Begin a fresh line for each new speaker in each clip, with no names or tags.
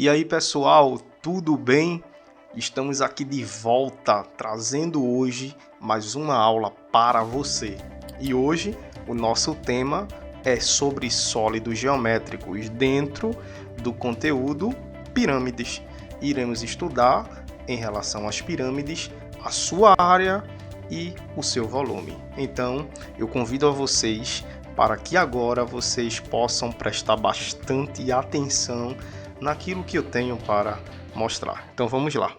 E aí, pessoal, tudo bem? Estamos aqui de volta, trazendo hoje mais uma aula para você. E hoje o nosso tema é sobre sólidos geométricos dentro do conteúdo pirâmides. Iremos estudar em relação às pirâmides, a sua área e o seu volume. Então, eu convido a vocês para que agora vocês possam prestar bastante atenção naquilo que eu tenho para mostrar. Então vamos lá.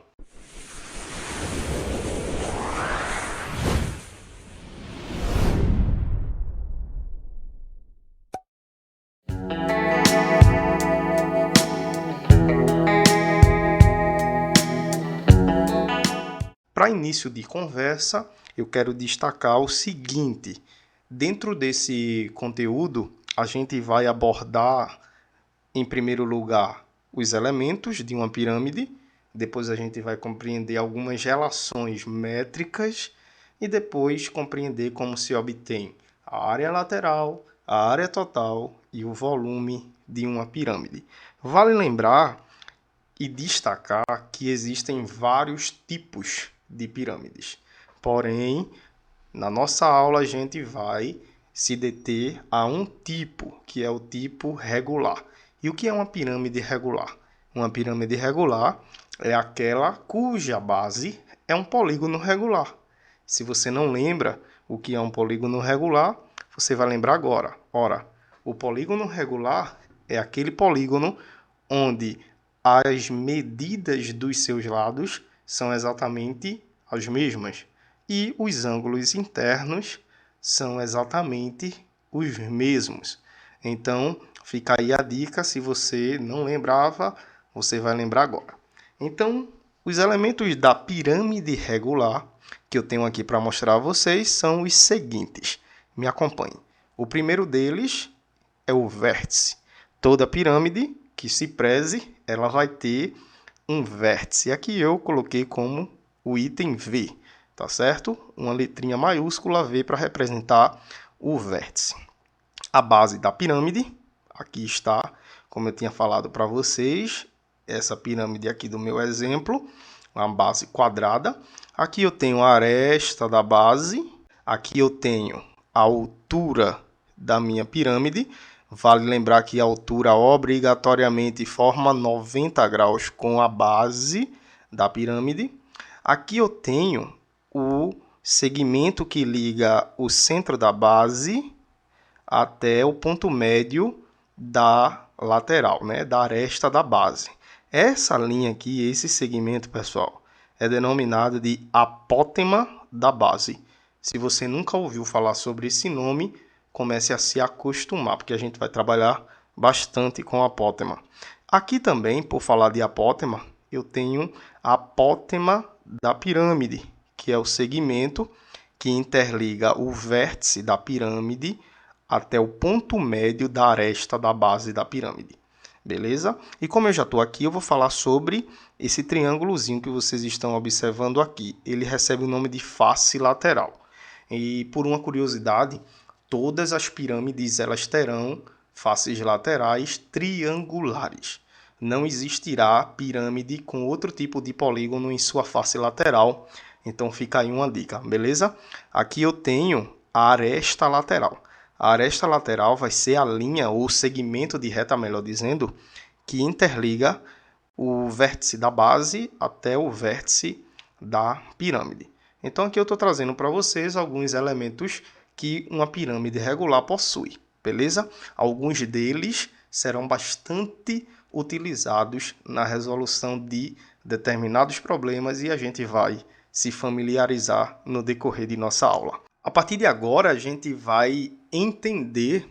Para início de conversa, eu quero destacar o seguinte: dentro desse conteúdo, a gente vai abordar, em primeiro lugar, os elementos de uma pirâmide, depois a gente vai compreender algumas relações métricas e depois compreender como se obtém a área lateral, a área total e o volume de uma pirâmide. Vale lembrar e destacar que existem vários tipos de pirâmides. Porém, na nossa aula a gente vai se deter a um tipo, que é o tipo regular. E o que é uma pirâmide regular? Uma pirâmide regular é aquela cuja base é um polígono regular. Se você não lembra o que é um polígono regular, você vai lembrar agora. Ora, o polígono regular é aquele polígono onde as medidas dos seus lados são exatamente as mesmas e os ângulos internos são exatamente os mesmos. Então, fica aí a dica, se você não lembrava, você vai lembrar agora. Então, os elementos da pirâmide regular que eu tenho aqui para mostrar a vocês são os seguintes. Me acompanhe. O primeiro deles é o vértice. Toda pirâmide que se preze, ela vai ter um vértice. Aqui eu coloquei como o item V, tá certo? Uma letrinha maiúscula V para representar o vértice. A base da pirâmide, aqui está, como eu tinha falado para vocês, essa pirâmide aqui do meu exemplo, uma base quadrada. Aqui eu tenho a aresta da base, aqui eu tenho a altura da minha pirâmide. Vale lembrar que a altura obrigatoriamente forma 90 graus com a base da pirâmide. Aqui eu tenho o segmento que liga o centro da base até o ponto médio da lateral, né, da aresta da base. Essa linha aqui, esse segmento, pessoal, é denominado de apótema da base. Se você nunca ouviu falar sobre esse nome, comece a se acostumar, porque a gente vai trabalhar bastante com apótema. Aqui também, por falar de apótema, eu tenho a apótema da pirâmide, que é o segmento que interliga o vértice da pirâmide até o ponto médio da aresta da base da pirâmide. Beleza? E como eu já estou aqui, eu vou falar sobre esse triângulozinho que vocês estão observando aqui. Ele recebe o nome de face lateral. E por uma curiosidade, todas as pirâmides elas terão faces laterais triangulares. Não existirá pirâmide com outro tipo de polígono em sua face lateral. Então fica aí uma dica, beleza? Aqui eu tenho a aresta lateral. A aresta lateral vai ser a linha ou segmento de reta, melhor dizendo, que interliga o vértice da base até o vértice da pirâmide. Então aqui eu estou trazendo para vocês alguns elementos que uma pirâmide regular possui, beleza? Alguns deles serão bastante utilizados na resolução de determinados problemas e a gente vai se familiarizar no decorrer de nossa aula. A partir de agora, a gente vai entender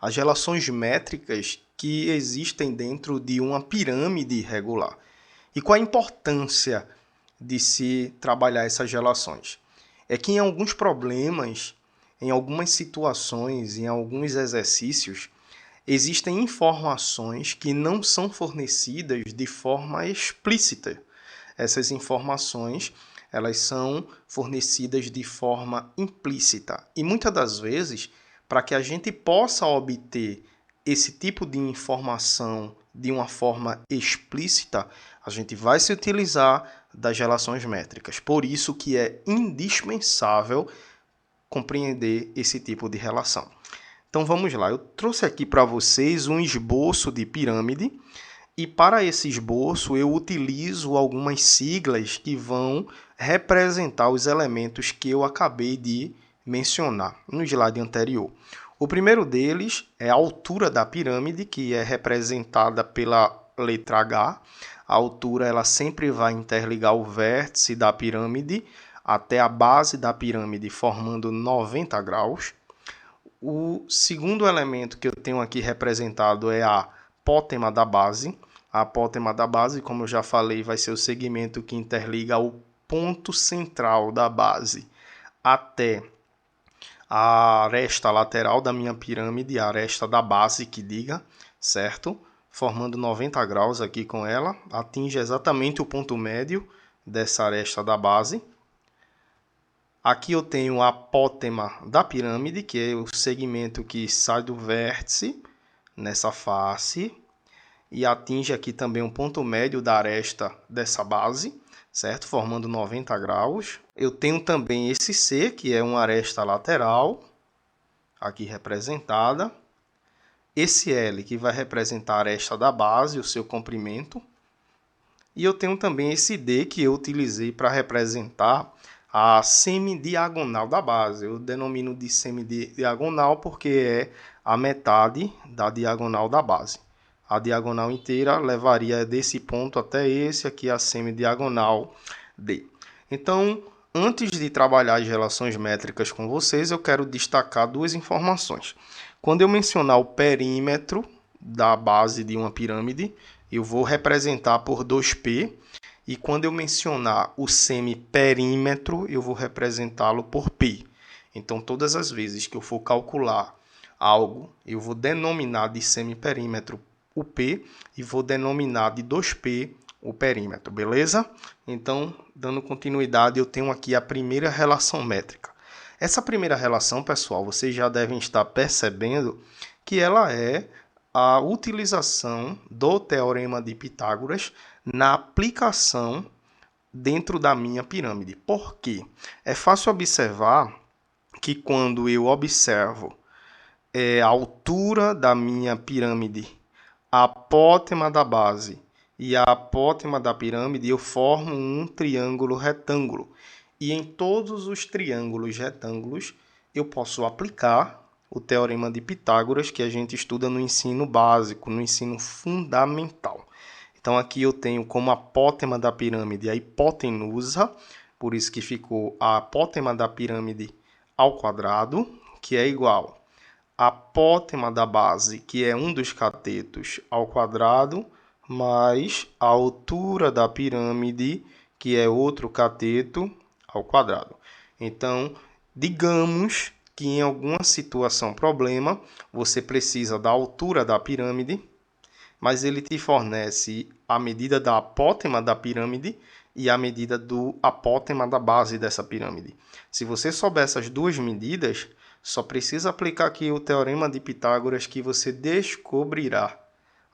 as relações métricas que existem dentro de uma pirâmide regular. E qual a importância de se trabalhar essas relações? É que em alguns problemas, em algumas situações, em alguns exercícios, existem informações que não são fornecidas de forma explícita. Essas informações elas são fornecidas de forma implícita. E muitas das vezes, para que a gente possa obter esse tipo de informação de uma forma explícita, a gente vai se utilizar das relações métricas. Por isso que é indispensável compreender esse tipo de relação. Então vamos lá, eu trouxe aqui para vocês um esboço de pirâmide e para esse esboço eu utilizo algumas siglas que vão representar os elementos que eu acabei de mencionar no slide anterior. O primeiro deles é a altura da pirâmide, que é representada pela letra H. A altura ela sempre vai interligar o vértice da pirâmide até a base da pirâmide, formando 90 graus. O segundo elemento que eu tenho aqui representado é a apótema da base. A apótema da base, como eu já falei, vai ser o segmento que interliga o ponto central da base até a aresta lateral da minha pirâmide, a aresta da base que diga, certo? Formando 90 graus aqui com ela, atinge exatamente o ponto médio dessa aresta da base. Aqui eu tenho a apótema da pirâmide, que é o segmento que sai do vértice nessa face e atinge aqui também um ponto médio da aresta dessa base, certo? Formando 90 graus. Eu tenho também esse C, que é uma aresta lateral, aqui representada. Esse L, que vai representar a aresta da base, o seu comprimento. E eu tenho também esse D, que eu utilizei para representar a semidiagonal da base. Eu denomino de semidiagonal porque é a metade da diagonal da base. A diagonal inteira levaria desse ponto até esse aqui, a semidiagonal D. Então, antes de trabalhar as relações métricas com vocês, eu quero destacar duas informações. Quando eu mencionar o perímetro da base de uma pirâmide, eu vou representar por 2P. E quando eu mencionar o semiperímetro, eu vou representá-lo por P. Então, todas as vezes que eu for calcular algo, eu vou denominar de semiperímetro o P e vou denominar de 2P o perímetro, beleza? Então, dando continuidade, eu tenho aqui a primeira relação métrica. Essa primeira relação, pessoal, vocês já devem estar percebendo que ela é a utilização do Teorema de Pitágoras na aplicação dentro da minha pirâmide. Por quê? É fácil observar que quando eu observo a altura da minha pirâmide, a apótema da base e a apótema da pirâmide, eu formo um triângulo retângulo. E em todos os triângulos retângulos, eu posso aplicar o Teorema de Pitágoras, que a gente estuda no ensino básico, no ensino fundamental. Então, aqui eu tenho como apótema da pirâmide a hipotenusa, por isso que ficou a apótema da pirâmide ao quadrado, que é igual a apótema da base, que é um dos catetos, ao quadrado, mais a altura da pirâmide, que é outro cateto, ao quadrado. Então, digamos que em alguma situação problema, você precisa da altura da pirâmide, mas ele te fornece a medida da apótema da pirâmide e a medida do apótema da base dessa pirâmide. Se você souber essas duas medidas, só precisa aplicar aqui o Teorema de Pitágoras que você descobrirá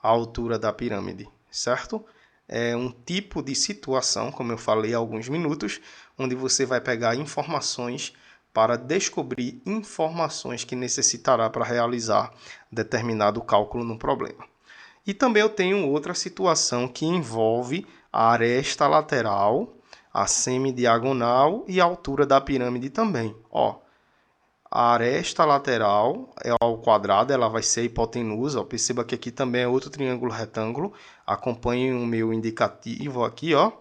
a altura da pirâmide, certo? É um tipo de situação, como eu falei há alguns minutos, onde você vai pegar informações para descobrir informações que necessitará para realizar determinado cálculo no problema. E também eu tenho outra situação que envolve a aresta lateral, a semidiagonal e a altura da pirâmide também. Ó, a aresta lateral é ao quadrado, ela vai ser a hipotenusa. Ó, perceba que aqui também é outro triângulo retângulo. Acompanhe o meu indicativo aqui, ó.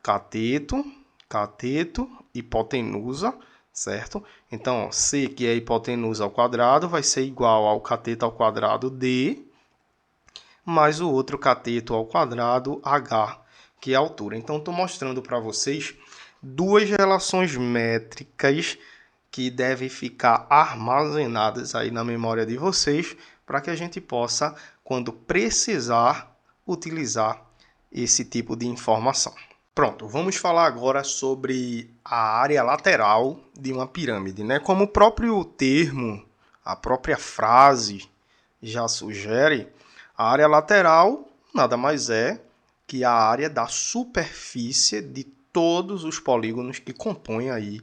Cateto, cateto, hipotenusa, certo? Então, ó, C, que é a hipotenusa ao quadrado, vai ser igual ao cateto ao quadrado D, mais o outro cateto ao quadrado H, que é a altura. Então, estou mostrando para vocês duas relações métricas que devem ficar armazenadas aí na memória de vocês, para que a gente possa, quando precisar, utilizar esse tipo de informação. Pronto, vamos falar agora sobre a área lateral de uma pirâmide, né? Como o próprio termo, a própria frase já sugere, A área lateral nada mais é que a área da superfície de todos os polígonos que compõem aí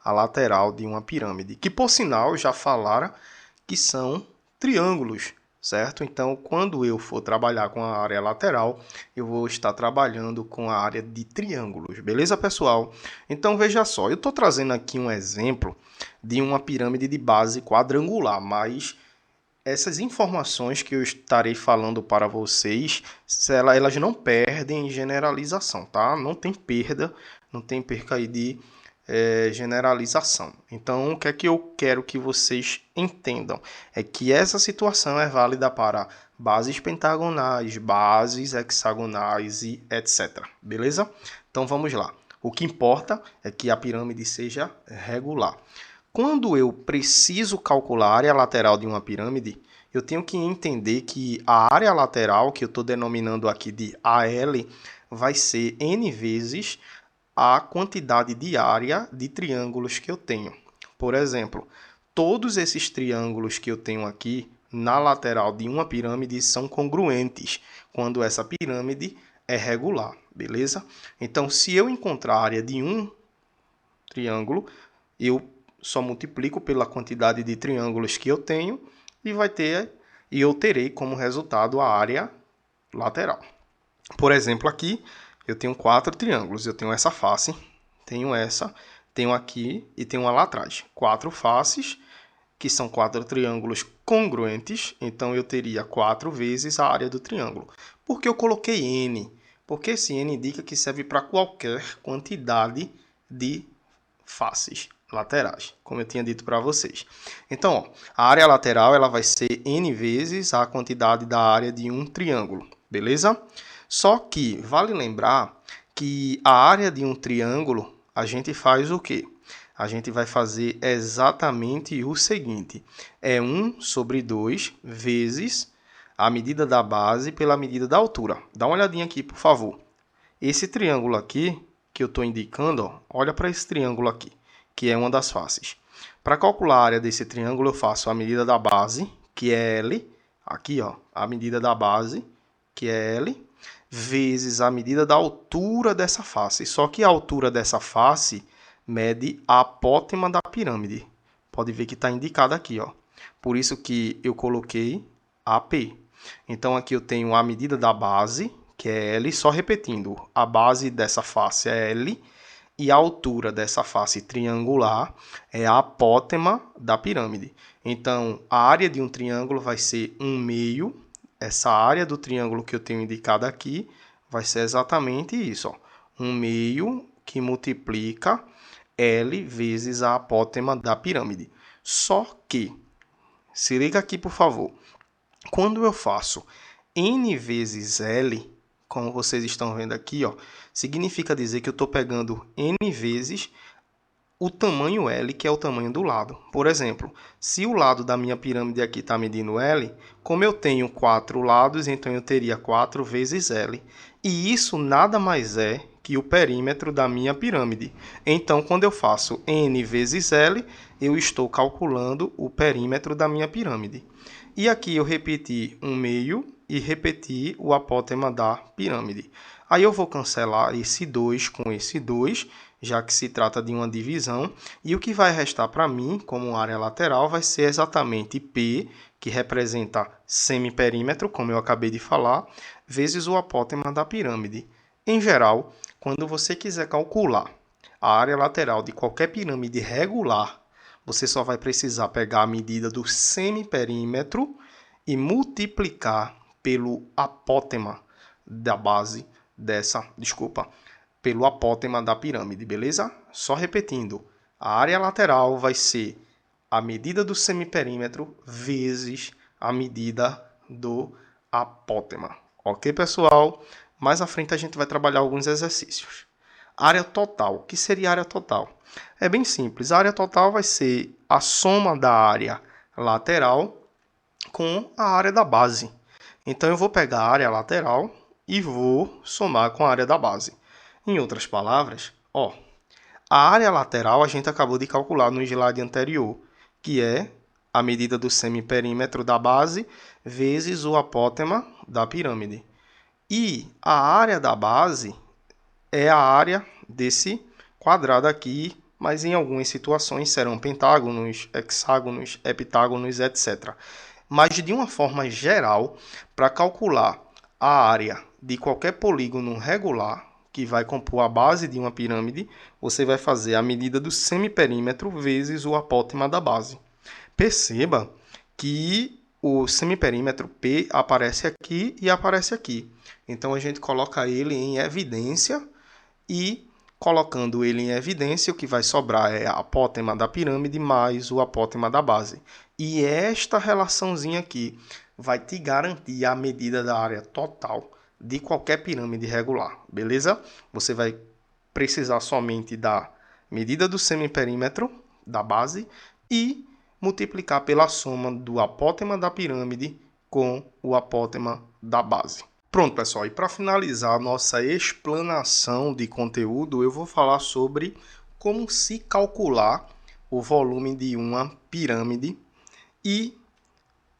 a lateral de uma pirâmide, que por sinal já falaram que são triângulos, certo? Então, quando eu for trabalhar com a área lateral, eu vou estar trabalhando com a área de triângulos, beleza, pessoal? Então, veja só, eu estou trazendo aqui um exemplo de uma pirâmide de base quadrangular, mas essas informações que eu estarei falando para vocês, elas não perdem em generalização, tá? Não tem perda, não tem perca aí de generalização. Então, o que é que eu quero que vocês entendam? É que essa situação é válida para bases pentagonais, bases hexagonais e etc. Beleza? Então, vamos lá. O que importa é que a pirâmide seja regular. Quando eu preciso calcular a área lateral de uma pirâmide, eu tenho que entender que a área lateral, que eu estou denominando aqui de AL, vai ser N vezes a quantidade de área de triângulos que eu tenho. Por exemplo, todos esses triângulos que eu tenho aqui na lateral de uma pirâmide são congruentes quando essa pirâmide é regular, beleza? Então, se eu encontrar a área de um triângulo, eu só multiplico pela quantidade de triângulos que eu tenho e eu terei como resultado a área lateral. Por exemplo, aqui eu tenho 4 triângulos. Eu tenho essa face, tenho essa, tenho aqui e tenho uma lá atrás. 4 faces, que são 4 triângulos congruentes. Então, eu teria 4 vezes a área do triângulo. Por que eu coloquei N? Porque esse N indica que serve para qualquer quantidade de faces laterais, como eu tinha dito para vocês. Então, ó, a área lateral ela vai ser N vezes a quantidade da área de um triângulo, beleza? Só que vale lembrar que a área de um triângulo, a gente faz o quê? A gente vai fazer exatamente o seguinte. É 1 sobre 2 vezes a medida da base pela medida da altura. Dá uma olhadinha aqui, por favor. Esse triângulo aqui, que eu estou indicando, ó, olha para esse triângulo aqui, que é uma das faces. Para calcular a área desse triângulo, eu faço a medida da base, que é L, aqui, ó, a medida da base, que é L, vezes a medida da altura dessa face. Só que a altura dessa face mede a apótema da pirâmide. Pode ver que está indicado aqui, ó. Por isso que eu coloquei AP. Então, aqui eu tenho a medida da base, que é L, só repetindo. A base dessa face é L e a altura dessa face triangular é a apótema da pirâmide. Então, a área de um triângulo vai ser 1/2. Essa área do triângulo que eu tenho indicado aqui vai ser exatamente isso, ó. 1/2 que multiplica L vezes a apótema da pirâmide. Só que, se liga aqui, por favor. Quando eu faço N vezes L, como vocês estão vendo aqui, ó, significa dizer que eu estou pegando N vezes o tamanho L, que é o tamanho do lado. Por exemplo, se o lado da minha pirâmide aqui está medindo L, como eu tenho 4 lados, então eu teria 4 vezes L. E isso nada mais é que o perímetro da minha pirâmide. Então, quando eu faço N vezes L, eu estou calculando o perímetro da minha pirâmide. E aqui eu repeti 1/2 e repeti o apótema da pirâmide. Aí eu vou cancelar esse 2 com esse 2, já que se trata de uma divisão. E o que vai restar para mim, como área lateral, vai ser exatamente P, que representa semiperímetro, como eu acabei de falar, vezes o apótema da pirâmide. Em geral, quando você quiser calcular a área lateral de qualquer pirâmide regular, você só vai precisar pegar a medida do semiperímetro e multiplicar pelo apótema da base dessa, pelo apótema da pirâmide, beleza? Só repetindo, a área lateral vai ser a medida do semiperímetro vezes a medida do apótema. Ok, pessoal? Mais à frente a gente vai trabalhar alguns exercícios. Área total. O que seria área total? É bem simples. A área total vai ser a soma da área lateral com a área da base. Então, eu vou pegar a área lateral e vou somar com a área da base. Em outras palavras, ó, a área lateral a gente acabou de calcular no slide anterior, que é a medida do semiperímetro da base vezes o apótema da pirâmide. E a área da base é a área desse quadrado aqui, mas em algumas situações serão pentágonos, hexágonos, heptágonos, etc. Mas de uma forma geral, para calcular a área de qualquer polígono regular que vai compor a base de uma pirâmide, você vai fazer a medida do semiperímetro vezes o apótema da base. Perceba que o semiperímetro P aparece aqui e aparece aqui. Então, a gente coloca ele em evidência e, colocando ele em evidência, o que vai sobrar é a apótema da pirâmide mais o apótema da base. E esta relaçãozinha aqui vai te garantir a medida da área total de qualquer pirâmide regular, beleza? Você vai precisar somente da medida do semiperímetro da base e multiplicar pela soma do apótema da pirâmide com o apótema da base. Pronto, pessoal, e para finalizar a nossa explanação de conteúdo, eu vou falar sobre como se calcular o volume de uma pirâmide. E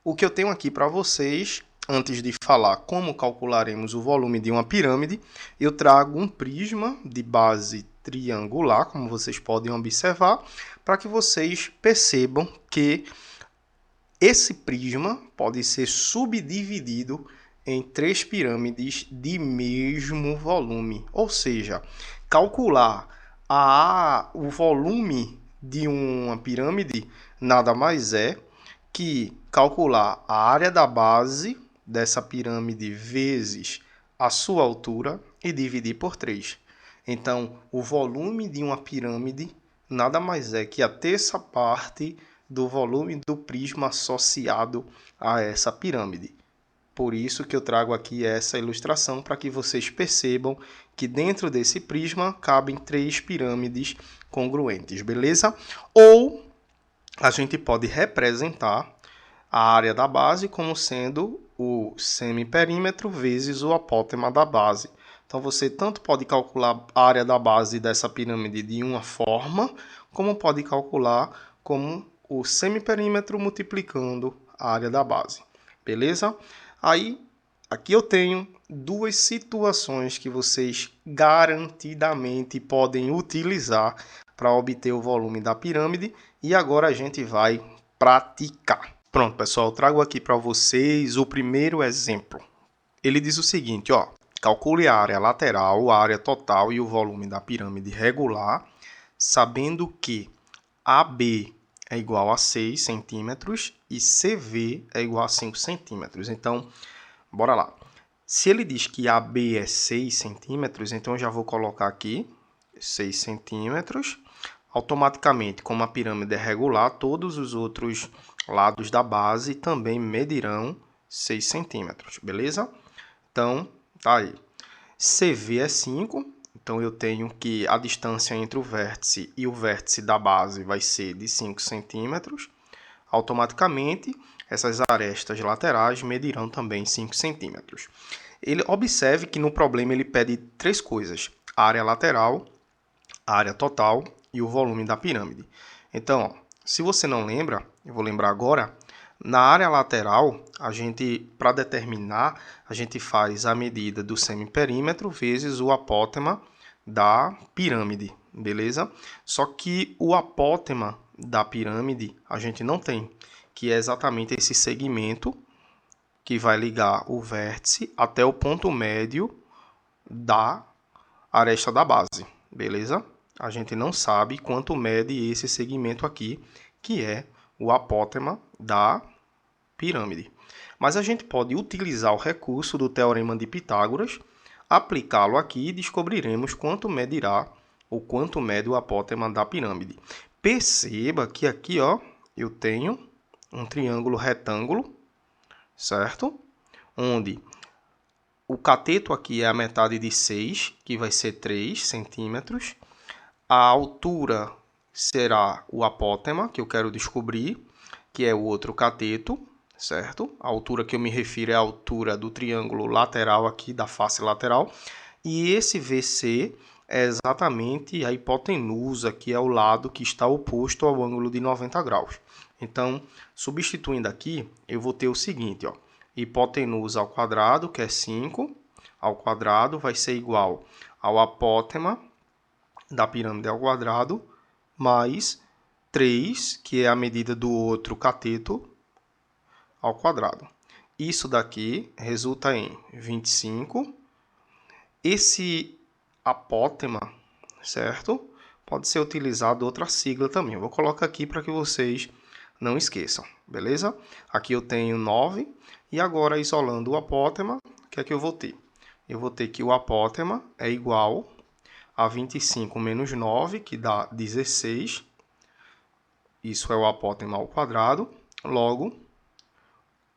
o que eu tenho aqui para vocês, antes de falar como calcularemos o volume de uma pirâmide, eu trago um prisma de base triangular, como vocês podem observar, para que vocês percebam que esse prisma pode ser subdividido em 3 pirâmides de mesmo volume. Ou seja, calcular o volume de uma pirâmide nada mais é que calcular a área da base dessa pirâmide vezes a sua altura e dividir por 3. Então, o volume de uma pirâmide nada mais é que a terça parte do volume do prisma associado a essa pirâmide. Por isso que eu trago aqui essa ilustração para que vocês percebam que dentro desse prisma cabem 3 pirâmides congruentes, beleza? Ou a gente pode representar a área da base como sendo o semiperímetro vezes o apótema da base. Então, você tanto pode calcular a área da base dessa pirâmide de uma forma, como pode calcular como o semiperímetro multiplicando a área da base. Beleza? Aí, aqui eu tenho duas situações que vocês garantidamente podem utilizar para obter o volume da pirâmide. E agora a gente vai praticar. Pronto, pessoal, eu trago aqui para vocês o primeiro exemplo. Ele diz o seguinte, ó, calcule a área lateral, a área total e o volume da pirâmide regular, sabendo que AB é igual a 6 centímetros e CV é igual a 5 centímetros. Então, bora lá. Se ele diz que AB é 6 centímetros, então eu já vou colocar aqui 6 centímetros. Automaticamente, como a pirâmide é regular, todos os outros lados da base também medirão 6 centímetros, beleza? Então, tá aí. CV é 5, então eu tenho que a distância entre o vértice e o vértice da base vai ser de 5 centímetros. Automaticamente, essas arestas laterais medirão também 5 centímetros. Ele observe que no problema ele pede 3 coisas: a área lateral, a área total e o volume da pirâmide. Então, ó, se você não lembra, eu vou lembrar agora, na área lateral, para determinar, a gente faz a medida do semiperímetro vezes o apótema da pirâmide, beleza? Só que o apótema da pirâmide a gente não tem, que é exatamente esse segmento que vai ligar o vértice até o ponto médio da aresta da base, beleza? A gente não sabe quanto mede esse segmento aqui, que é o apótema da pirâmide. Mas a gente pode utilizar o recurso do Teorema de Pitágoras, aplicá-lo aqui e descobriremos quanto medirá ou quanto mede o apótema da pirâmide. Perceba que aqui, ó, eu tenho um triângulo retângulo, certo? Onde o cateto aqui é a metade de 6, que vai ser 3 centímetros. A altura será o apótema, que eu quero descobrir, que é o outro cateto, certo? A altura que eu me refiro é a altura do triângulo lateral aqui, da face lateral. E esse VC é exatamente a hipotenusa, que é o lado que está oposto ao ângulo de 90 graus. Então, substituindo aqui, eu vou ter o seguinte, ó. hipotenusa ao quadrado, que é 5, ao quadrado, vai ser igual ao apótema da pirâmide ao quadrado, mais 3, que é a medida do outro cateto, ao quadrado. Isso daqui resulta em 25. Esse apótema, certo? Pode ser utilizado outra sigla também. Eu vou colocar aqui para que vocês não esqueçam, beleza? Aqui eu tenho 9. E agora, isolando o apótema, o que é que eu vou ter? Eu vou ter que o apótema é igual a 25 menos 9, que dá 16. Isso é o apótema ao quadrado. Logo,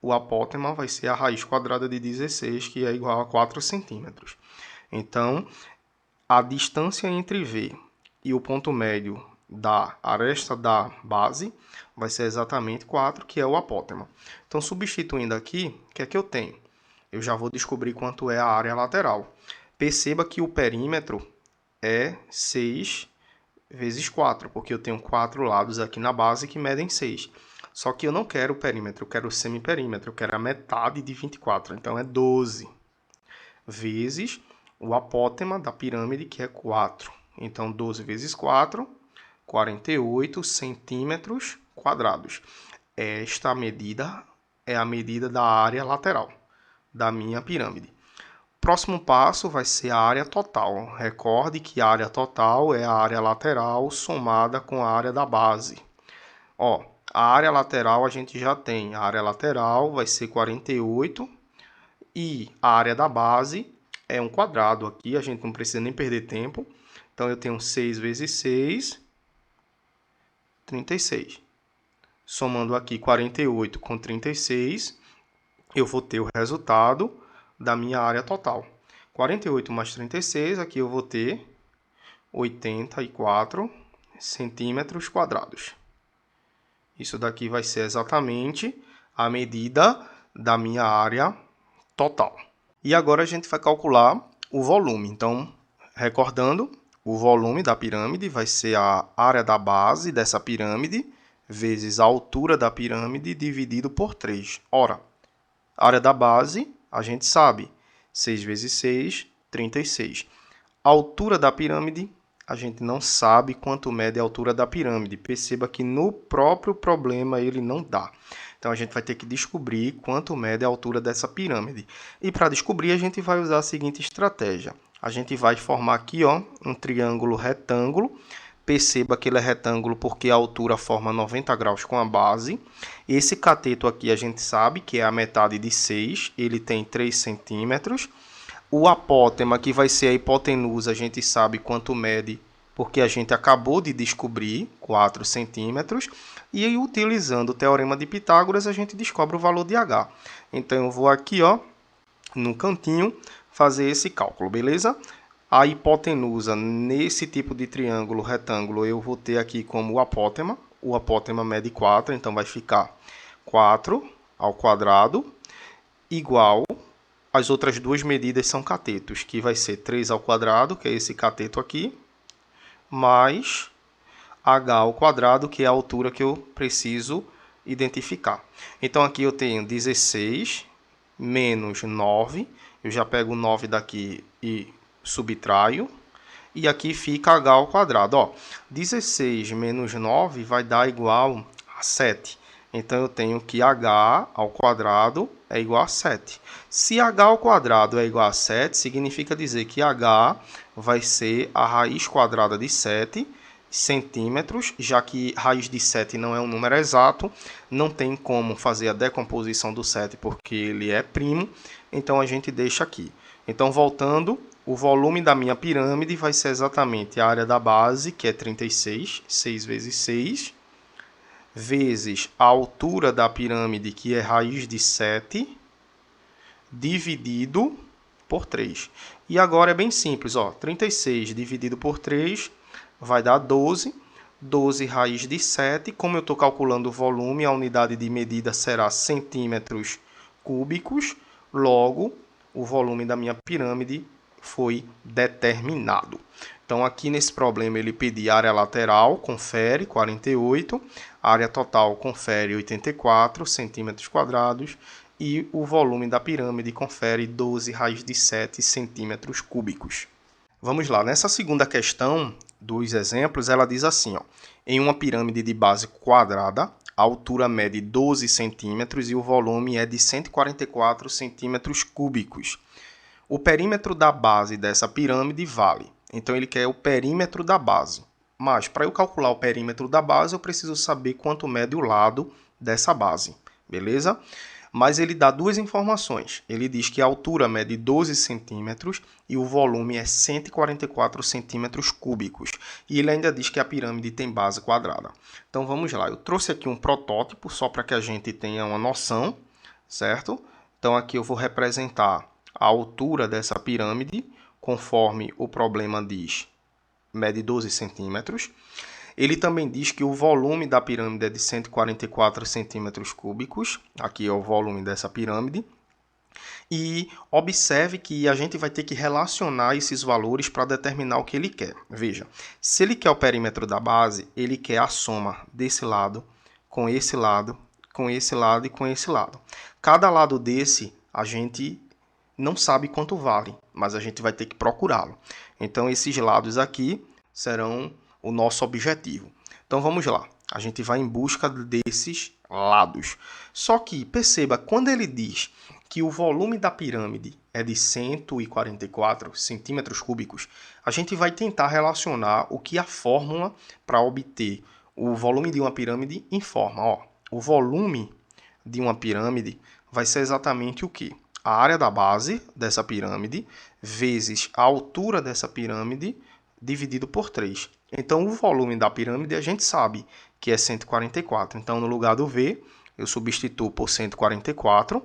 o apótema vai ser a raiz quadrada de 16, que é igual a 4 centímetros. Então, a distância entre V e o ponto médio da aresta da base vai ser exatamente 4, que é o apótema. Então, substituindo aqui, o que é que eu tenho? Eu já vou descobrir quanto é a área lateral. Perceba que o perímetro é 6 vezes 4, porque eu tenho 4 lados aqui na base que medem 6. Só que eu não quero o perímetro, eu quero o semiperímetro, eu quero a metade de 24. Então, é 12 vezes o apótema da pirâmide, que é 4. Então, 12 vezes 4, 48 centímetros quadrados. Esta medida é a medida da área lateral da minha pirâmide. Próximo passo vai ser a área total. Recorde que a área total é a área lateral somada com a área da base. Ó, a área lateral a gente já tem. A área lateral vai ser 48 e a área da base é um quadrado aqui. A gente não precisa nem perder tempo. Então, eu tenho 6 vezes 6, 36. Somando aqui 48 com 36, eu vou ter o resultado da minha área total. 48 mais 36, aqui eu vou ter 84 centímetros quadrados. Isso daqui vai ser exatamente a medida da minha área total. E agora a gente vai calcular o volume. Então, recordando, o volume da pirâmide vai ser a área da base dessa pirâmide vezes a altura da pirâmide dividido por 3. Ora, a área da base, a gente sabe, 6 vezes 6, 36. A altura da pirâmide, a gente não sabe quanto mede a altura da pirâmide. Perceba que no próprio problema ele não dá. Então, a gente vai ter que descobrir quanto mede a altura dessa pirâmide. E para descobrir, a gente vai usar a seguinte estratégia. A gente vai formar aqui, ó, um triângulo retângulo. Perceba que ele é retângulo porque a altura forma 90 graus com a base. Esse cateto aqui a gente sabe que é a metade de 6, ele tem 3 centímetros. O apótema, que vai ser a hipotenusa, a gente sabe quanto mede, porque a gente acabou de descobrir, 4 centímetros. E aí, utilizando o teorema de Pitágoras, a gente descobre o valor de H. Então, eu vou aqui, ó, no cantinho, fazer esse cálculo, beleza? A hipotenusa, nesse tipo de triângulo retângulo, eu vou ter aqui como o apótema. O apótema mede 4, então vai ficar 4 ao quadrado igual. As outras duas medidas são catetos, que vai ser 3 ao quadrado, que é esse cateto aqui, mais h ao quadrado, que é a altura que eu preciso identificar. Então, aqui eu tenho 16 menos 9. Eu já pego o 9 daqui e subtraio. E aqui fica h ao quadrado. Ó, 16 menos 9 vai dar igual a 7. Então, eu tenho que h ao quadrado é igual a 7. Se h ao quadrado é igual a 7, significa dizer que h vai ser a raiz quadrada de 7 centímetros, já que raiz de 7 não é um número exato, não tem como fazer a decomposição do 7 porque ele é primo, então a gente deixa aqui. Então, voltando, o volume da minha pirâmide vai ser exatamente a área da base, que é 36, 6 vezes 6, vezes a altura da pirâmide, que é raiz de 7, dividido por 3. E agora é bem simples, ó, 36 dividido por 3 vai dar 12. 12 raiz de 7. Como eu estou calculando o volume, a unidade de medida será centímetros cúbicos. Logo, o volume da minha pirâmide foi determinado. Então, aqui nesse problema, ele pediu área lateral, confere 48. Área total, confere 84 centímetros quadrados. e o volume da pirâmide confere 12 raiz de 7 centímetros cúbicos. Vamos lá, nessa segunda questão dos exemplos, ela diz assim, ó, em uma pirâmide de base quadrada, a altura mede 12 centímetros e o volume é de 144 centímetros cúbicos. O perímetro da base dessa pirâmide vale. Então, ele quer o perímetro da base. Mas, para eu calcular o perímetro da base, eu preciso saber quanto mede o lado dessa base. Beleza? Mas ele dá duas informações. Ele diz que a altura mede 12 centímetros e o volume é 144 centímetros cúbicos. E ele ainda diz que a pirâmide tem base quadrada. Então, vamos lá. Eu trouxe aqui um protótipo só para que a gente tenha uma noção, certo? Então, aqui eu vou representar a altura dessa pirâmide, conforme o problema diz, mede 12 centímetros. Ele também diz que o volume da pirâmide é de 144 centímetros cúbicos. Aqui é o volume dessa pirâmide. E observe que a gente vai ter que relacionar esses valores para determinar o que ele quer. Veja, se ele quer o perímetro da base, ele quer a soma desse lado, com esse lado, com esse lado e com esse lado. Cada lado desse, a gente não sabe quanto vale, mas a gente vai ter que procurá-lo. Então, esses lados aqui serão o nosso objetivo. Então, vamos lá. A gente vai em busca desses lados. Só que, perceba, quando ele diz que o volume da pirâmide é de 144 centímetros cúbicos, a gente vai tentar relacionar o que a fórmula para obter o volume de uma pirâmide informa. Ó, o volume de uma pirâmide vai ser exatamente o quê? A área da base dessa pirâmide vezes a altura dessa pirâmide dividido por 3. Então, o volume da pirâmide a gente sabe que é 144. Então, no lugar do V, eu substituo por 144.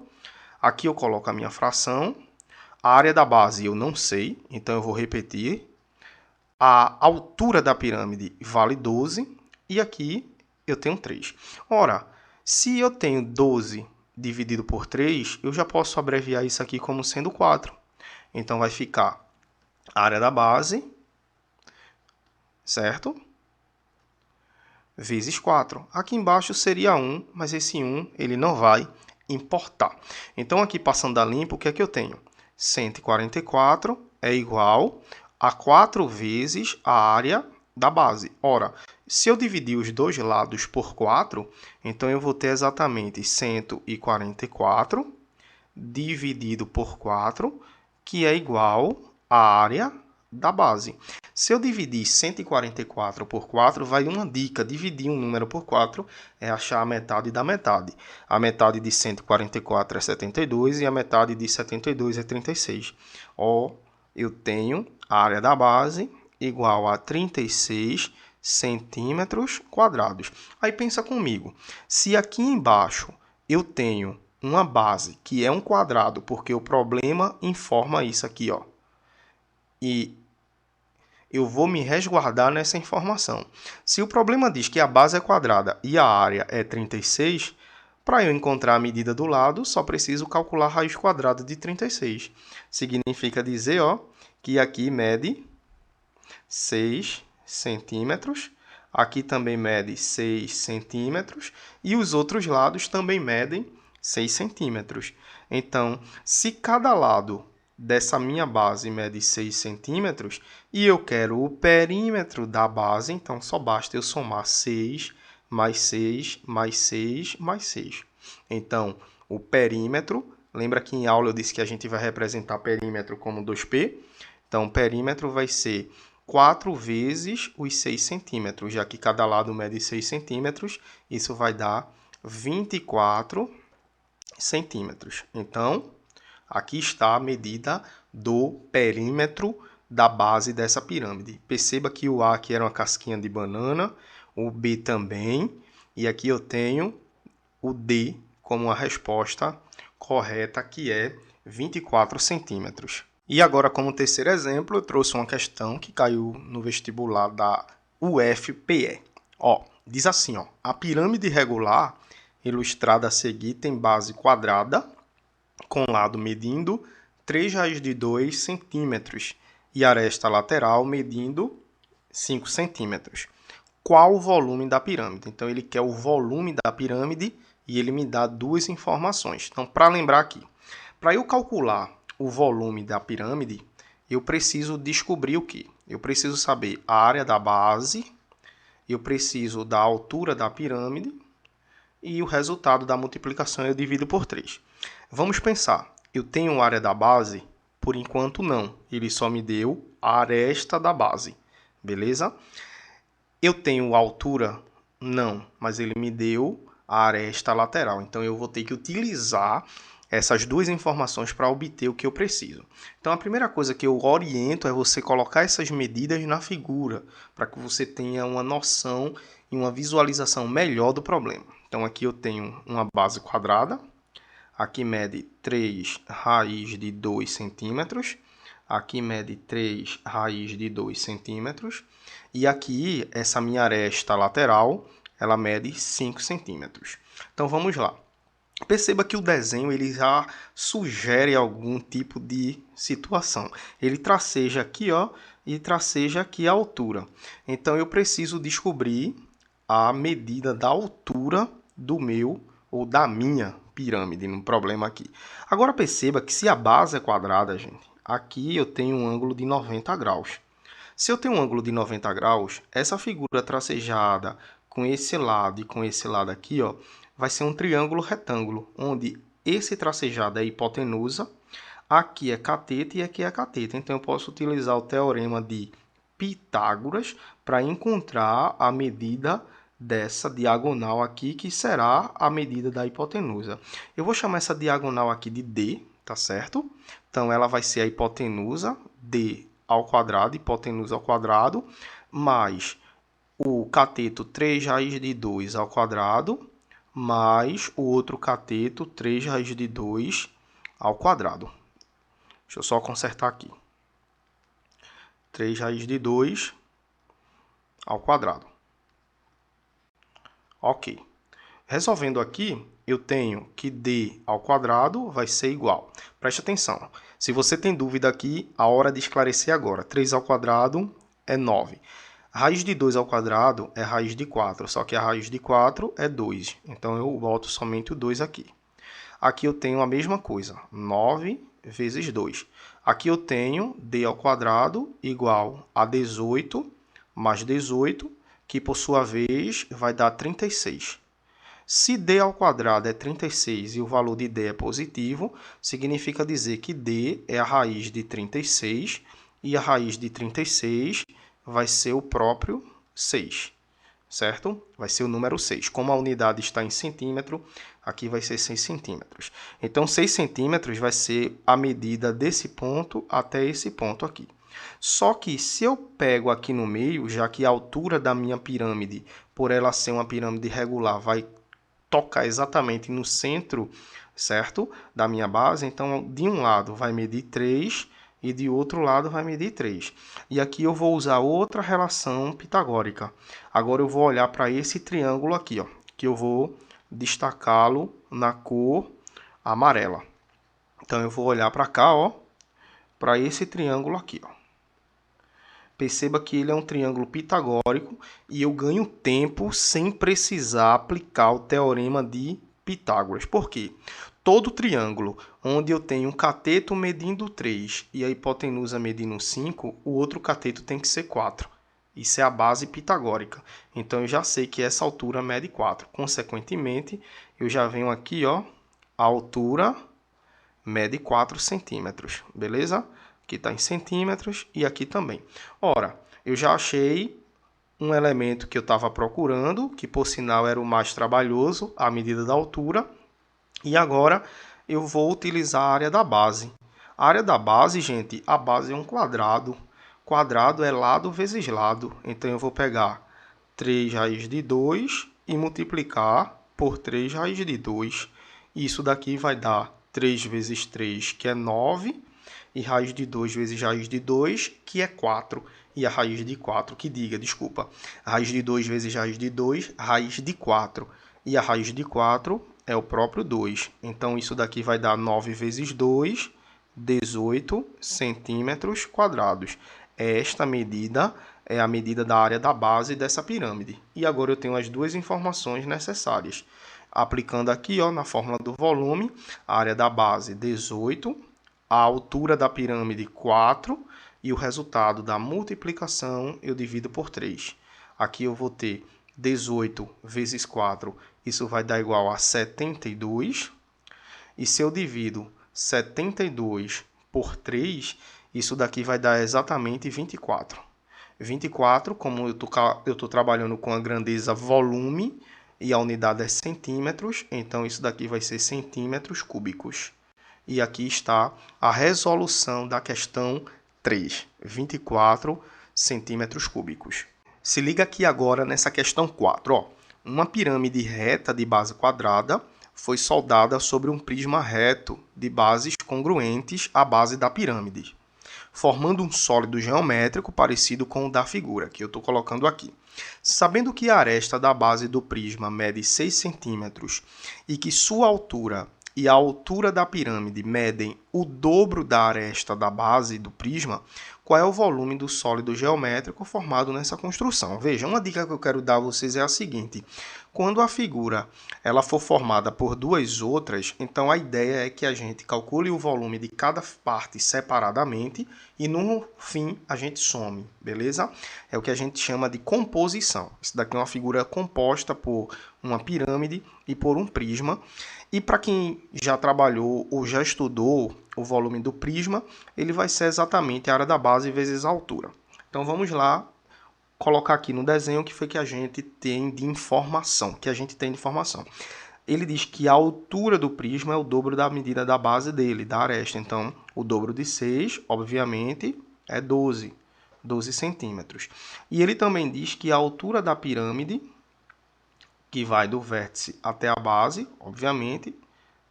Aqui eu coloco a minha fração. A área da base eu não sei, então eu vou repetir. A altura da pirâmide vale 12 e aqui eu tenho 3. Ora, se eu tenho 12 dividido por 3, eu já posso abreviar isso aqui como sendo 4. Então, vai ficar a área da base, certo? Vezes 4. Aqui embaixo seria 1, mas esse 1 ele não vai importar. Então, aqui passando a limpo, o que é que eu tenho? 144 é igual a 4 vezes a área da base. Ora, se eu dividir os dois lados por 4, então eu vou ter exatamente 144 dividido por 4, que é igual à área da base. Se eu dividir 144 por 4, vai uma dica. Dividir um número por 4 é achar a metade da metade. A metade de 144 é 72 e a metade de 72 é 36. Ó, eu tenho a área da base igual a 36 centímetros quadrados. Aí pensa comigo, se aqui embaixo eu tenho uma base que é um quadrado, porque o problema informa isso aqui, ó, e eu vou me resguardar nessa informação. Se o problema diz que a base é quadrada e a área é 36, para eu encontrar a medida do lado, só preciso calcular a raiz quadrada de 36. Significa dizer, ó, que aqui mede 6 centímetros, aqui também mede 6 centímetros e os outros lados também medem 6 centímetros. Então, se cada lado dessa minha base mede 6 centímetros e eu quero o perímetro da base, então só basta eu somar 6 mais 6 mais 6 mais 6. Então, o perímetro, lembra que em aula eu disse que a gente vai representar perímetro como 2P? Então, o perímetro vai ser 4 vezes os 6 centímetros, já que cada lado mede 6 centímetros, isso vai dar 24 centímetros. Então, aqui está a medida do perímetro da base dessa pirâmide. Perceba que o A aqui era uma casquinha de banana, o B também, e aqui eu tenho o D como a resposta correta, que é 24 centímetros. E agora, como terceiro exemplo, eu trouxe uma questão que caiu no vestibular da UFPE. Ó, diz assim, ó, a pirâmide regular ilustrada a seguir tem base quadrada, com lado medindo 3 raiz de 2 centímetros e aresta lateral medindo 5 centímetros. Qual o volume da pirâmide? Então, ele quer o volume da pirâmide e ele me dá duas informações. Então, para lembrar aqui, para eu calcular o volume da pirâmide, eu preciso descobrir o quê? Eu preciso saber a área da base, eu preciso da altura da pirâmide e o resultado da multiplicação eu divido por 3. Vamos pensar, eu tenho a área da base? Por enquanto não, ele só me deu a aresta da base, beleza? Eu tenho a altura? Não, mas ele me deu a aresta lateral, então eu vou ter que utilizar essas duas informações para obter o que eu preciso. Então, a primeira coisa que eu oriento é você colocar essas medidas na figura, para que você tenha uma noção e uma visualização melhor do problema. Então, aqui eu tenho uma base quadrada, aqui mede 3 raiz de 2 centímetros, aqui mede 3 raiz de 2 centímetros, e aqui, essa minha aresta lateral, ela mede 5 centímetros. Então, vamos lá. Perceba que o desenho ele já sugere algum tipo de situação. Ele traceja aqui, ó, e traceja aqui a altura. Então, eu preciso descobrir a medida da altura do meu ou da minha pirâmide, no problema aqui. Agora, perceba que se a base é quadrada, gente, aqui eu tenho um ângulo de 90 graus. Se eu tenho um ângulo de 90 graus, essa figura tracejada com esse lado e com esse lado aqui, ó, vai ser um triângulo retângulo, onde esse tracejado é hipotenusa, aqui é cateto e aqui é cateto. Então, eu posso utilizar o teorema de Pitágoras para encontrar a medida dessa diagonal aqui, que será a medida da hipotenusa. Eu vou chamar essa diagonal aqui de D, tá certo? Então, ela vai ser a hipotenusa, D ao quadrado, hipotenusa ao quadrado, mais o cateto 3 raiz de 2 ao quadrado, mais o outro cateto, 3 raiz de 2 ao quadrado. Deixa eu só consertar aqui. 3 raiz de 2 ao quadrado. Ok. Resolvendo aqui, eu tenho que D ao quadrado vai ser igual. Preste atenção. Se você tem dúvida aqui, a hora de esclarecer agora. 3 ao quadrado é 9. Raiz de 2 ao quadrado é raiz de 4, só que a raiz de 4 é 2. Então, eu boto somente o 2 aqui. Aqui eu tenho a mesma coisa, 9 vezes 2. Aqui eu tenho D ao quadrado igual a 18 mais 18, que por sua vez vai dar 36. Se D ao quadrado é 36 e o valor de D é positivo, significa dizer que D é a raiz de 36 e a raiz de 36 vai ser o próprio 6, certo? Vai ser o número 6. Como a unidade está em centímetro, aqui vai ser 6 centímetros. Então, 6 centímetros vai ser a medida desse ponto até esse ponto aqui. Só que se eu pego aqui no meio, já que a altura da minha pirâmide, por ela ser uma pirâmide regular, vai tocar exatamente no centro, certo? Da minha base, então de um lado vai medir 3 e de outro lado vai medir 3. E aqui eu vou usar outra relação pitagórica. Agora eu vou olhar para esse triângulo aqui, ó, que eu vou destacá-lo na cor amarela. Então eu vou olhar para cá, ó, para esse triângulo aqui, ó. Perceba que ele é um triângulo pitagórico e eu ganho tempo sem precisar aplicar o teorema de Pitágoras. Por quê? Todo triângulo onde eu tenho um cateto medindo 3 e a hipotenusa medindo 5, o outro cateto tem que ser 4. Isso é a base pitagórica. Então, eu já sei que essa altura mede 4. Consequentemente, eu já venho aqui, ó, a altura mede 4 centímetros, beleza? Aqui está em centímetros e aqui também. Ora, eu já achei um elemento que eu estava procurando, que por sinal era o mais trabalhoso, a medida da altura. E agora eu vou utilizar a área da base. A área da base, gente, a base é um quadrado. Quadrado é lado vezes lado. Então eu vou pegar 3 raiz de 2 e multiplicar por 3 raiz de 2. Isso daqui vai dar 3 vezes 3, que é 9. E raiz de 2 vezes raiz de 2, que é 4. E a raiz de 4, desculpa. Raiz de 2 vezes raiz de 2, raiz de 4. E a raiz de 4 é o próprio 2. Então, isso daqui vai dar 9 vezes 2, 18 centímetros quadrados. Esta medida é a medida da área da base dessa pirâmide. E agora eu tenho as duas informações necessárias. Aplicando aqui, ó, na fórmula do volume, a área da base 18, a altura da pirâmide 4 e o resultado da multiplicação eu divido por 3. Aqui eu vou ter 18 vezes 4, isso vai dar igual a 72. E se eu divido 72 por 3, isso daqui vai dar exatamente 24. 24, como eu estou trabalhando com a grandeza volume e a unidade é centímetros, então isso daqui vai ser centímetros cúbicos. E aqui está a resolução da questão 3, 24 centímetros cúbicos. Se liga aqui agora nessa questão 4. Ó. Uma pirâmide reta de base quadrada foi soldada sobre um prisma reto de bases congruentes à base da pirâmide, formando um sólido geométrico parecido com o da figura, que eu estou colocando aqui. Sabendo que a aresta da base do prisma mede 6 centímetros e que sua altura e a altura da pirâmide medem o dobro da aresta da base do prisma, qual é o volume do sólido geométrico formado nessa construção? Veja, uma dica que eu quero dar a vocês é a seguinte. Quando a figura ela for formada por duas outras, então a ideia é que a gente calcule o volume de cada parte separadamente e no fim a gente some, beleza? É o que a gente chama de composição. Isso daqui é uma figura composta por uma pirâmide e por um prisma. E para quem já trabalhou ou já estudou o volume do prisma, ele vai ser exatamente a área da base vezes a altura. Então vamos lá colocar aqui no desenho o que foi que a gente tem de informação. Ele diz que a altura do prisma é o dobro da medida da base dele, da aresta. Então, o dobro de 6, obviamente, é 12 centímetros. E ele também diz que a altura da pirâmide, que vai do vértice até a base, obviamente,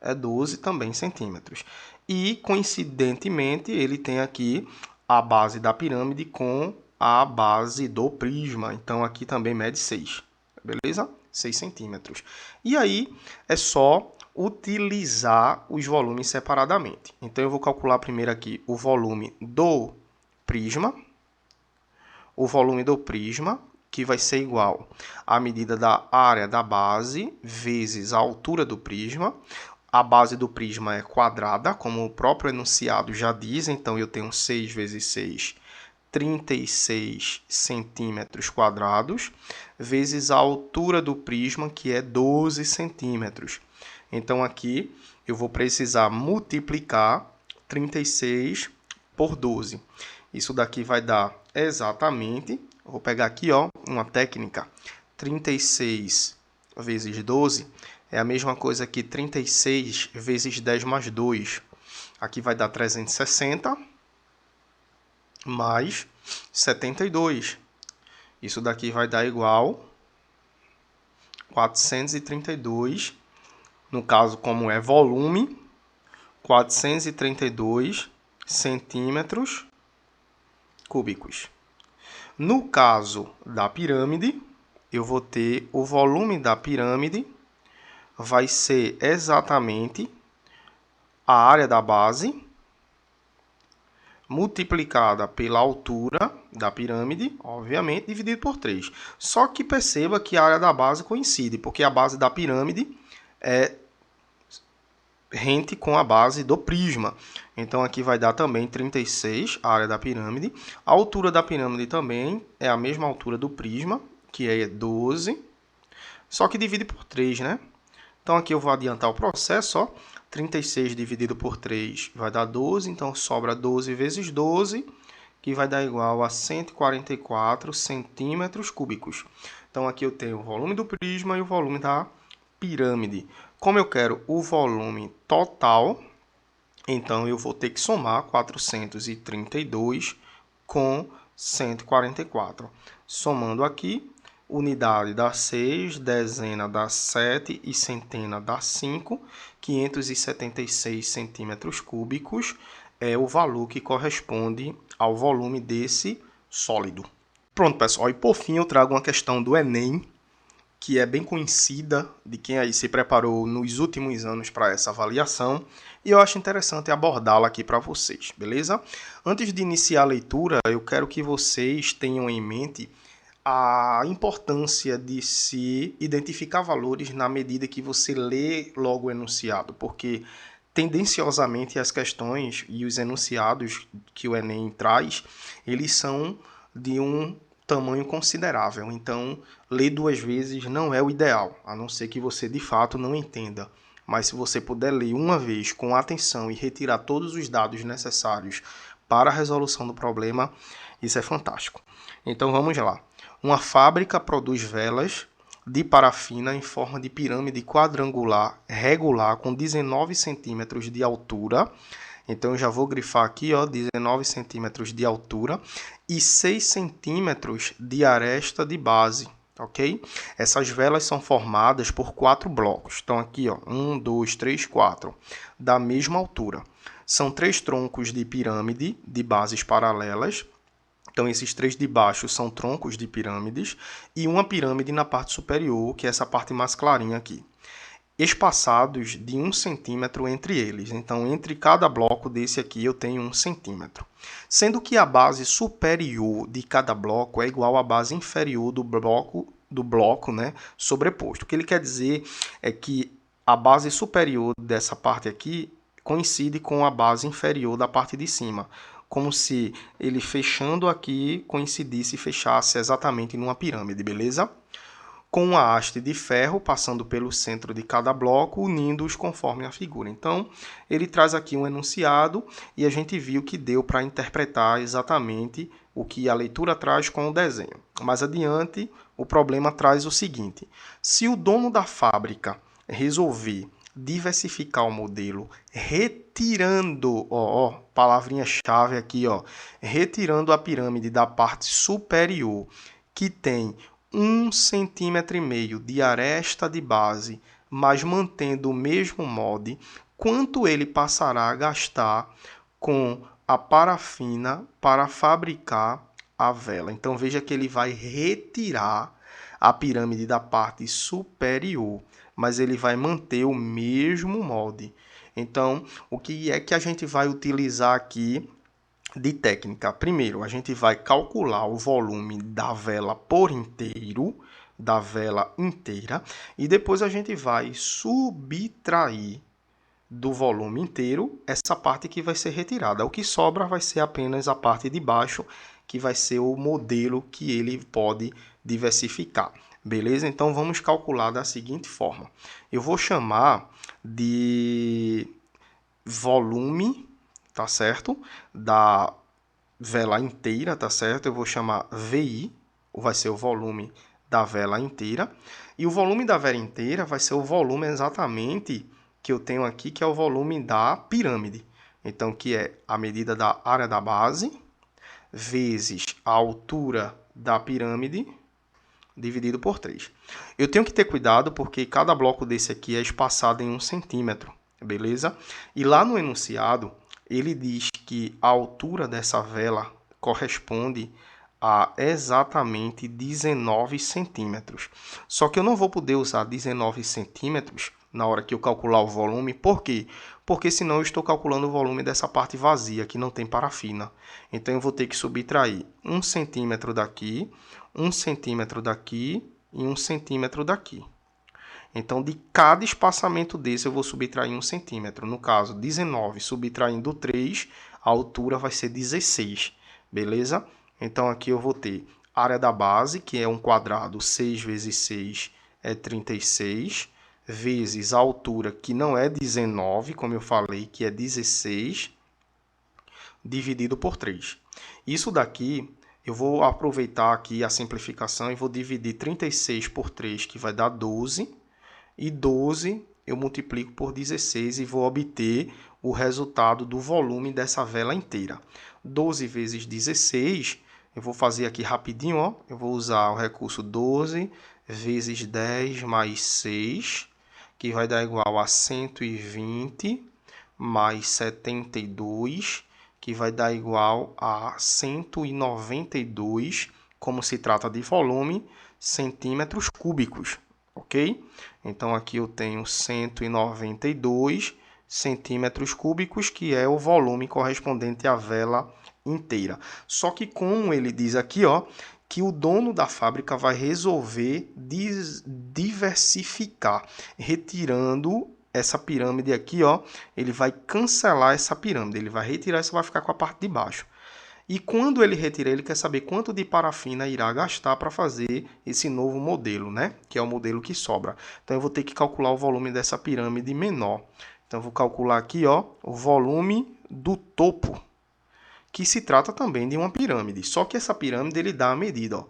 é 12 também centímetros. E, coincidentemente, ele tem aqui a base da pirâmide com a base do prisma. Então, aqui também mede 6, beleza? 6 centímetros. E aí, é só utilizar os volumes separadamente. Então, eu vou calcular primeiro aqui o volume do prisma. O volume do prisma, que vai ser igual à medida da área da base vezes a altura do prisma. A base do prisma é quadrada, como o próprio enunciado já diz. Então, eu tenho 6 vezes 6, 36 centímetros quadrados, vezes a altura do prisma, que é 12 centímetros. Então, aqui eu vou precisar multiplicar 36 por 12. Isso daqui vai dar exatamente, vou pegar aqui ó, uma técnica, 36 vezes 12 é a mesma coisa que 36 vezes 10 mais 2. Aqui vai dar 360 mais 72. Isso daqui vai dar igual 432. No caso, como é volume, 432 centímetros cúbicos. No caso da pirâmide, eu vou ter o volume da pirâmide, vai ser exatamente a área da base multiplicada pela altura da pirâmide, obviamente, dividido por 3. Só que perceba que a área da base coincide, porque a base da pirâmide é rente com a base do prisma. Então, aqui vai dar também 36, a área da pirâmide. A altura da pirâmide também é a mesma altura do prisma, que é 12, só que divide por 3, né? Então, aqui eu vou adiantar o processo, ó. 36 dividido por 3 vai dar 12, então sobra 12 vezes 12, que vai dar igual a 144 centímetros cúbicos. Então, aqui eu tenho o volume do prisma e o volume da pirâmide. Como eu quero o volume total, então eu vou ter que somar 432 com 144. Somando aqui, unidade dá 6, dezena dá 7 e centena dá 5. 576 centímetros cúbicos é o valor que corresponde ao volume desse sólido. Pronto, pessoal. E por fim eu trago uma questão do Enem, que é bem conhecida de quem aí se preparou nos últimos anos para essa avaliação, e eu acho interessante abordá-la aqui para vocês, beleza? Antes de iniciar a leitura, eu quero que vocês tenham em mente a importância de se identificar valores na medida que você lê logo o enunciado, porque tendenciosamente as questões e os enunciados que o Enem traz, eles são de um tamanho considerável. Então, ler duas vezes não é o ideal, a não ser que você de fato não entenda. Mas se você puder ler uma vez com atenção e retirar todos os dados necessários para a resolução do problema, isso é fantástico. Então vamos lá. Uma fábrica produz velas de parafina em forma de pirâmide quadrangular regular com 19 centímetros de altura. Então eu já vou grifar aqui, ó, 19 centímetros de altura e 6 centímetros de aresta de base, ok? Essas velas são formadas por 4 blocos. Então aqui, ó, 1, 2, 3, 4, da mesma altura. São 3 troncos de pirâmide de bases paralelas. Então, esses 3 de baixo são troncos de pirâmides e uma pirâmide na parte superior, que é essa parte mais clarinha aqui, espaçados de 1 centímetro entre eles. Então, entre cada bloco desse aqui eu tenho 1 centímetro. Sendo que a base superior de cada bloco é igual à base inferior do bloco, né, sobreposto. O que ele quer dizer é que a base superior dessa parte aqui coincide com a base inferior da parte de cima, como se ele fechando aqui coincidisse e fechasse exatamente numa pirâmide, beleza? Com uma haste de ferro passando pelo centro de cada bloco, unindo-os conforme a figura. Então, ele traz aqui um enunciado e a gente viu que deu para interpretar exatamente o que a leitura traz com o desenho. Mais adiante, o problema traz o seguinte: se o dono da fábrica resolver diversificar o modelo, retirando, palavrinha-chave aqui, retirando a pirâmide da parte superior, que tem 1,5 cm de aresta de base, mas mantendo o mesmo molde, quanto ele passará a gastar com a parafina para fabricar a vela. Então veja que ele vai retirar a pirâmide da parte superior, mas ele vai manter o mesmo molde. Então, o que é que a gente vai utilizar aqui de técnica? Primeiro, a gente vai calcular o volume da vela por inteiro, e depois a gente vai subtrair do volume inteiro essa parte que vai ser retirada. O que sobra vai ser apenas a parte de baixo, que vai ser o modelo que ele pode diversificar. Beleza? Então vamos calcular da seguinte forma. Eu vou chamar de volume, tá certo? Da vela inteira, tá certo? Eu vou chamar VI, vai ser o volume da vela inteira. E o volume da vela inteira vai ser o volume exatamente que eu tenho aqui, que é o volume da pirâmide. Então, que é a medida da área da base vezes a altura da pirâmide dividido por 3. Eu tenho que ter cuidado porque cada bloco desse aqui é espaçado em 1 centímetro, beleza? E lá no enunciado, ele diz que a altura dessa vela corresponde a exatamente 19 centímetros. Só que eu não vou poder usar 19 centímetros na hora que eu calcular o volume. Por quê? Porque senão eu estou calculando o volume dessa parte vazia, que não tem parafina. Então eu vou ter que subtrair 1 centímetro daqui, 1 centímetro daqui e 1 centímetro daqui. Então, de cada espaçamento desse, eu vou subtrair 1 centímetro. No caso, 19 subtraindo 3, a altura vai ser 16, beleza? Então, aqui eu vou ter área da base, que é um quadrado, 6 vezes 6 é 36, vezes a altura, que não é 19, como eu falei, que é 16, dividido por 3. Isso daqui, eu vou aproveitar aqui a simplificação e vou dividir 36 por 3, que vai dar 12, e 12 eu multiplico por 16 e vou obter o resultado do volume dessa vela inteira. 12 vezes 16, eu vou fazer aqui rapidinho, ó. Eu vou usar o recurso 12 vezes 10 mais 6, que vai dar igual a 120 mais 72, que vai dar igual a 192, como se trata de volume, centímetros cúbicos, ok? Então, aqui eu tenho 192 centímetros cúbicos, que é o volume correspondente à vela inteira. Só que como ele diz aqui, ó, que o dono da fábrica vai resolver diversificar, retirando essa pirâmide aqui, ó, ele vai cancelar essa pirâmide, ele vai retirar e só vai ficar com a parte de baixo. E quando ele retirar, ele quer saber quanto de parafina irá gastar para fazer esse novo modelo, né? Que é o modelo que sobra. Então eu vou ter que calcular o volume dessa pirâmide menor. Então eu vou calcular aqui, ó, o volume do topo, que se trata também de uma pirâmide. Só que essa pirâmide ele dá a medida, ó,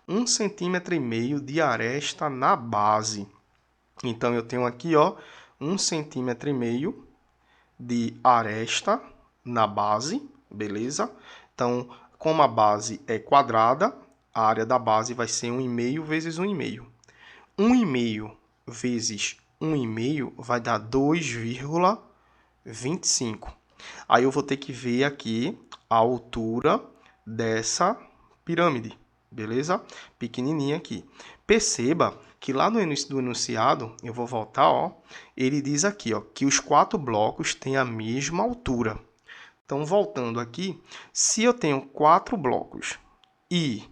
1,5 cm de aresta na base. Então eu tenho aqui, ó, 1,5 cm de aresta na base, beleza? Então, como a base é quadrada, a área da base vai ser 1,5 vezes 1,5. 1,5 vezes 1,5 vai dar 2,25. Aí eu vou ter que ver aqui a altura dessa pirâmide, beleza? Pequenininha aqui. Perceba que lá no início do enunciado, eu vou voltar, ó, ele diz aqui, ó, que os 4 blocos têm a mesma altura. Então, voltando aqui, se eu tenho 4 blocos e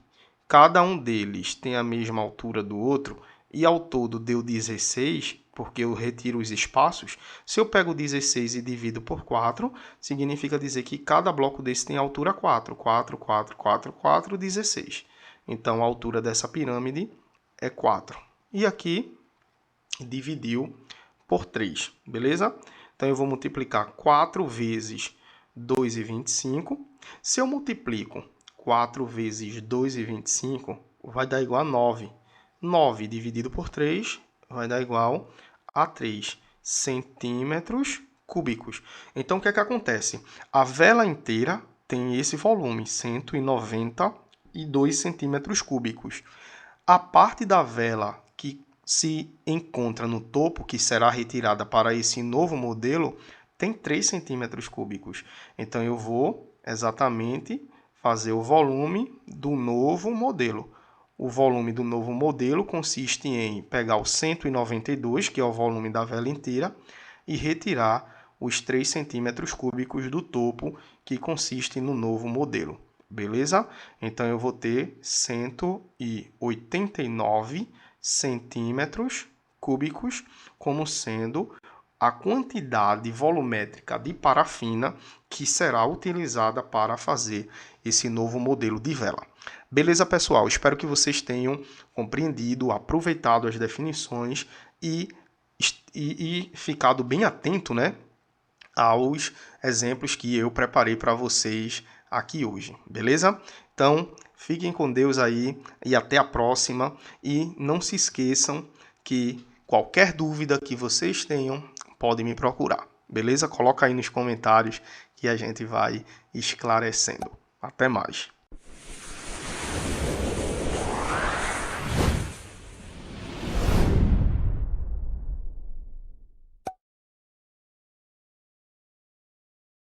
cada um deles tem a mesma altura do outro, e ao todo deu 16, porque eu retiro os espaços, se eu pego 16 e divido por 4, significa dizer que cada bloco desse tem altura 4. 4, 4, 4, 4, 16. Então, a altura dessa pirâmide é 4. E aqui, dividiu por 3, beleza? Então, eu vou multiplicar 4 vezes 2,25. Se eu multiplico 4 vezes 2,25, vai dar igual a 9. 9 dividido por 3 vai dar igual a 3 centímetros cúbicos. Então, o que é que acontece? A vela inteira tem esse volume, 192 centímetros cúbicos. A parte da vela que se encontra no topo, que será retirada para esse novo modelo, tem 3 centímetros cúbicos. Então, eu vou exatamente fazer o volume do novo modelo. O volume do novo modelo consiste em pegar o 192, que é o volume da vela inteira, e retirar os 3 centímetros cúbicos do topo, que consiste no novo modelo. Beleza? Então, eu vou ter 189 centímetros cúbicos como sendo a quantidade volumétrica de parafina que será utilizada para fazer esse novo modelo de vela. Beleza, pessoal? Espero que vocês tenham compreendido, aproveitado as definições e ficado bem atento, né, aos exemplos que eu preparei para vocês aqui hoje. Beleza? Então, fiquem com Deus aí e até a próxima. E não se esqueçam que qualquer dúvida que vocês tenham, podem me procurar, beleza? Coloca aí nos comentários que a gente vai esclarecendo. Até mais.